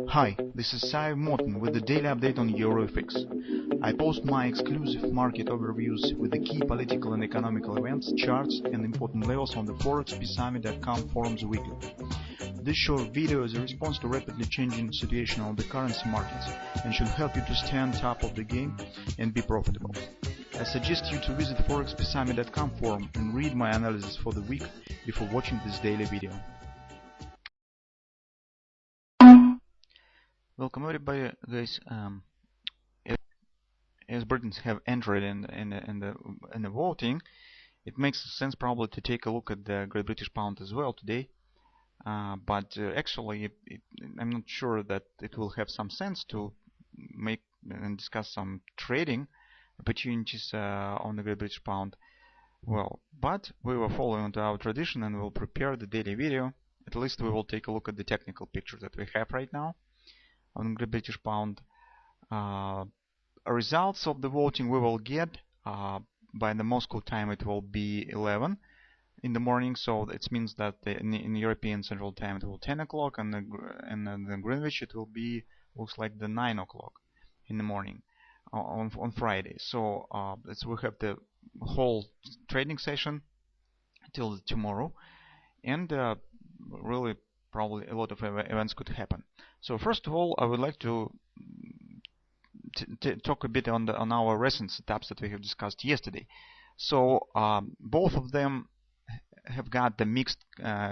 Hi, this is Sai Morton with the daily update on EuroFX. I post my exclusive market overviews with the key political and economical events, charts, and important levels on the forexpsummit.com forums weekly. This short video is a response to rapidly changing situation on the currency markets and should help you to stay on top of the game and be profitable. I suggest you to visit forexpsummit.com forum and read my analysis for the week before watching this daily video. Welcome everybody, guys. As Britons have entered in the voting, it makes sense probably to take a look at the Great British Pound as well today. But actually, I'm not sure that it will have some sense to make and discuss some trading opportunities on the Great British Pound. Well, but we will follow into our tradition and we'll prepare the daily video. At least we will take a look at the technical picture that we have right now on Great British Pound. Results of the voting we will get by the Moscow time. It will be 11 in the morning, so it means that in European Central Time it will 10 o'clock, and the Greenwich it will be, looks like, the 9 o'clock in the morning on Friday. So we have the whole trading session till tomorrow, and really probably a lot of events could happen. So first of all, I would like to talk a bit on our recent setups that we have discussed yesterday. So both of them have got the mixed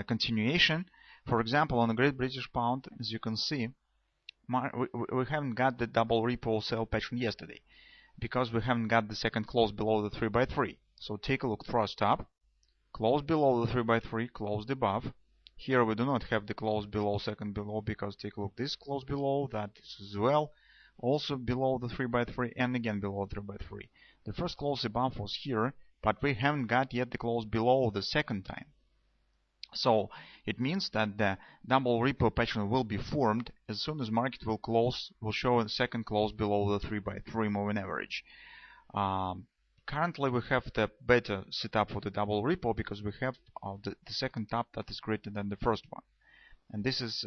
continuation. For example, on the Great British Pound, as you can see, we haven't got the double repo sell pattern yesterday because we haven't got the second close below the 3x3. So take a look. Thrust up, close below the 3x3, closed above. Here we do not have the close below, second below, because take a look, this close below, that as well, also below the 3x3, and again below 3x3. The first close above was here, but we haven't got yet the close below the second time. So it means that the double repo pattern will be formed as soon as market will show a second close below the 3x3 moving average. Currently we have the better setup for the double repo because we have the second top that is greater than the first one, and this is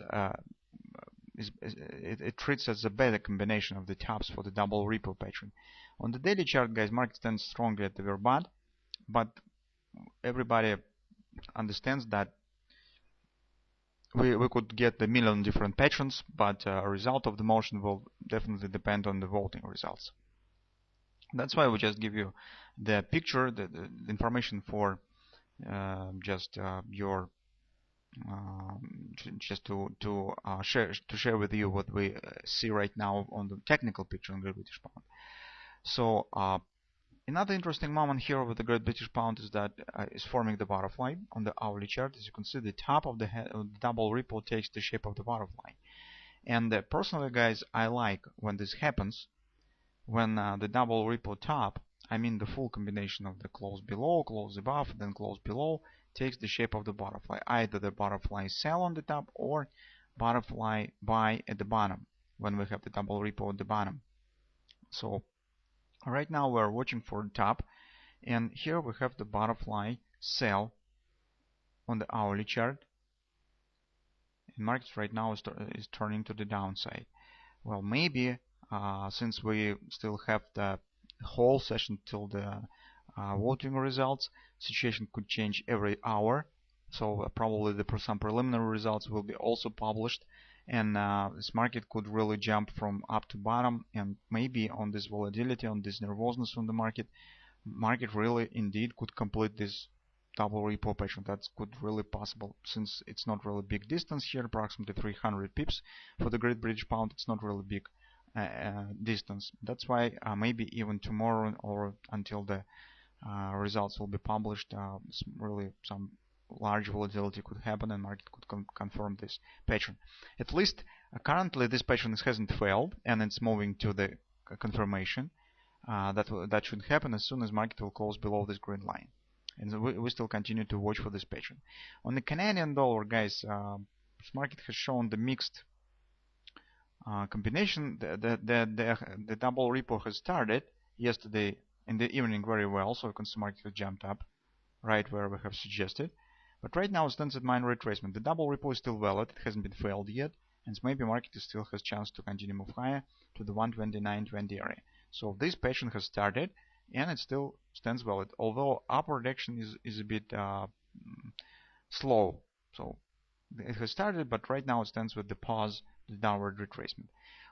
it treats as a better combination of the tops for the double repo pattern. On the daily chart, guys, market stands strongly at the verbad, but everybody understands that we could get a million different patterns, but a result of the motion will definitely depend on the voting results. That's why we just give you the picture, the information for just share with you what we see right now on the technical picture on the British Pound. So another interesting moment here with the Great British Pound is that is forming the butterfly on the hourly chart. As you can see, the top of the double repo takes the shape of the butterfly. And personally, guys, I like when this happens, when the double repo top, I mean the full combination of the close below, close above, then close below, takes the shape of the butterfly. Either the butterfly sell on the top or butterfly buy at the bottom when we have the double repo at the bottom. So right now we're watching for the top, and here we have the butterfly sell on the hourly chart, and market right now is turning to the downside. Well, maybe since we still have the whole session till the voting results, situation could change every hour. So probably some preliminary results will be also published, and this market could really jump from up to bottom, and maybe on this volatility, on this nervousness on the market really indeed could complete this double repo pattern. That's could really possible, since it's not really big distance here, approximately 300 pips for the Great British Pound. It's not really big distance. That's why maybe even tomorrow or until the results will be published, really some large volatility could happen and market could confirm this pattern. At least currently this pattern hasn't failed and it's moving to the confirmation. That should happen as soon as market will close below this green line, and we still continue to watch for this pattern. On the Canadian dollar, guys, this market has shown the mixed combination. The double repo has started yesterday in the evening very well, so you can see market has jumped up right where we have suggested. But right now it stands at minor retracement. The double repo is still valid, it hasn't been failed yet. and maybe market still has chance to continue move higher to the 129.20 area. So this pattern has started and it still stands valid, although upward action is a bit slow. So it has started, but right now it stands with the pause, the downward retracement.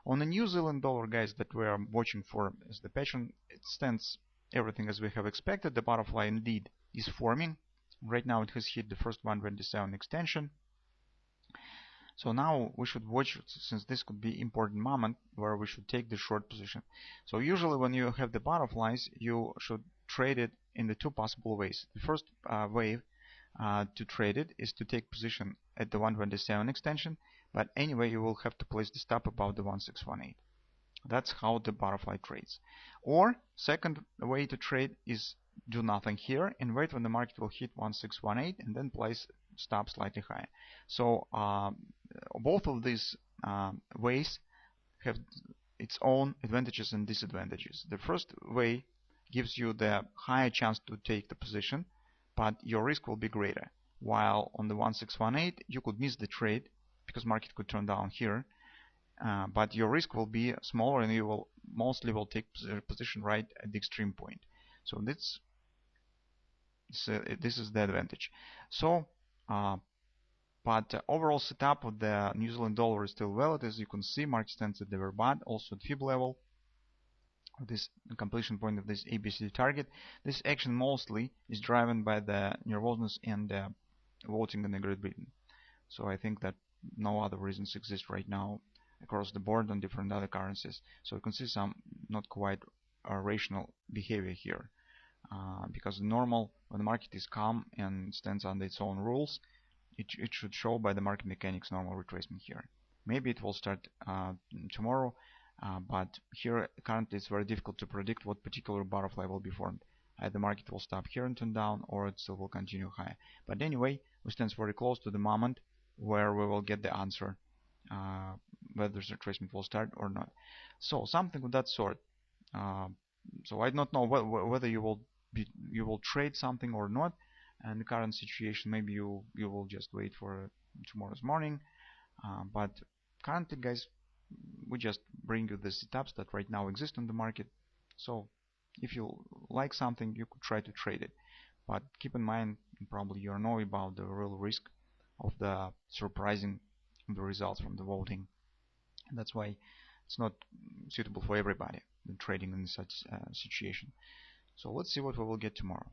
On the New Zealand dollar, guys, that we are watching for is the pattern. It stands everything as we have expected. The butterfly indeed is forming. Right now it has hit the first 127 extension. So now we should watch, since this could be important moment where we should take the short position. So usually when you have the butterflies, you should trade it in the two possible ways. The first way to trade it is to take position at the 127 extension, but anyway you will have to place the stop above the 1618. That's how the butterfly trades. Or second way to trade is do nothing here and wait when the market will hit 1618 and then place stop slightly higher. So both of these ways have its own advantages and disadvantages. The first way gives you the higher chance to take the position, but your risk will be greater. While on the 1618 you could miss the trade because market could turn down here, but your risk will be smaller and you will mostly take position right at the extreme point. So this is the advantage. So but overall setup of the New Zealand dollar is still valid. As you can see, market stands at the overbought, also at fib level. This completion point of this ABCD target. This action mostly is driven by the nervousness and voting in the Great Britain. So I think that no other reasons exist right now across the board on different other currencies. So you can see some not quite rational behavior here, because normal, when the market is calm and stands under its own rules, it should show by the market mechanics normal retracement here. Maybe it will start tomorrow, but here currently it's very difficult to predict what particular butterfly will be formed. Either the market will stop here and turn down, or it still will continue higher. But anyway, we stand very close to the moment where we will get the answer whether the retracement will start or not. So something of that sort. So I don't know whether you will trade something or not. And the current situation, maybe you will just wait for tomorrow's morning. But currently, guys, we just bring you the setups that right now exist on the market. So if you like something, you could try to trade it. But keep in mind, probably you know about the real risk of the surprising the results from the voting. And that's why it's not suitable for everybody, the trading in such situation. So let's see what we will get tomorrow.